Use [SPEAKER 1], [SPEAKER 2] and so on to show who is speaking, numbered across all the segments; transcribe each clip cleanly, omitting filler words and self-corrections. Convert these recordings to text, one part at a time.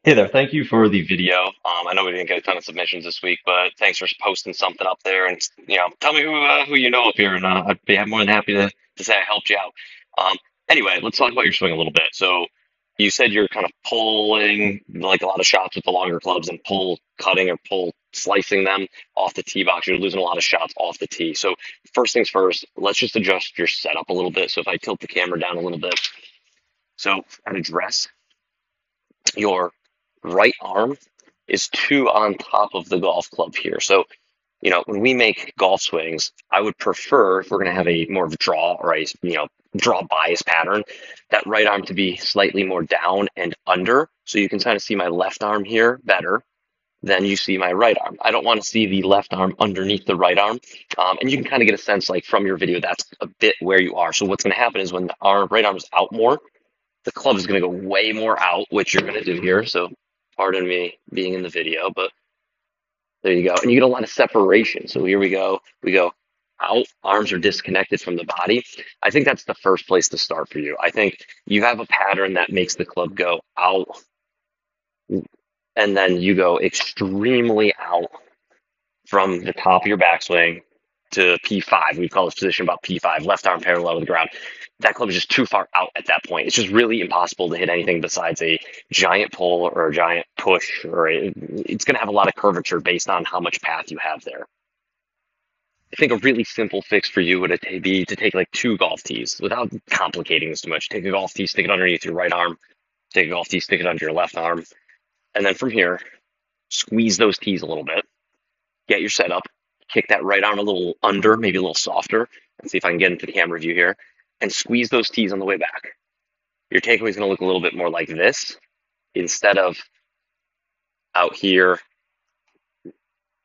[SPEAKER 1] Hey there, thank you for the video. I know we didn't get a ton of submissions this week, but thanks for posting something up there and tell me who you know up here, and I'd be more than happy to say I helped you out. Anyway, let's talk about your swing a little bit. So you said you're kind of pulling like a lot of shots with the longer clubs and pull cutting or pull slicing them off the tee box. You're losing a lot of shots off the tee. So first things first, let's just adjust your setup a little bit. So if I tilt the camera down a little bit, so at address your right arm is two on top of the golf club here. So, when we make golf swings, I would prefer if we're going to have a more of a draw or draw bias pattern, that right arm to be slightly more down and under. So you can kind of see my left arm here better than you see my right arm. I don't want to see the left arm underneath the right arm. And you can kind of get a sense like from your video, that's a bit where you are. So what's going to happen is when the right arm is out more, the club is going to go way more out, which you're going to do here. So pardon me being in the video, but there you go. And you get a lot of separation. So here we go. We go out, arms are disconnected from the body. I think that's the first place to start for you. I think you have a pattern that makes the club go out, and then you go extremely out from the top of your backswing to P5. We call this position about P5, left arm parallel with the ground. That club is just too far out at that point. It's just really impossible to hit anything besides a giant pull or a giant push, or it's going to have a lot of curvature based on how much path you have there. I think a really simple fix for you would be to take like two golf tees without complicating this too much. Take a golf tee, stick it underneath your right arm, take a golf tee, stick it under your left arm, and then from here, squeeze those tees a little bit, get your setup, kick that right arm a little under, maybe a little softer, and see if I can get into the camera view here, and squeeze those tees on the way back. Your takeaway is going to look a little bit more like this instead of out here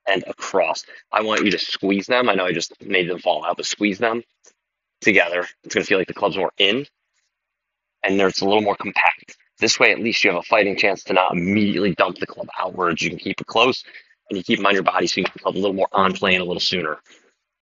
[SPEAKER 1] and across. I want you to squeeze them. I know I just made them fall out, but squeeze them together. It's going to feel like the club's more in, and it's a little more compact. This way, at least you have a fighting chance to not immediately dump the club outwards. You can keep it close, and you keep them on your body so you can get the club a little more on plane a little sooner.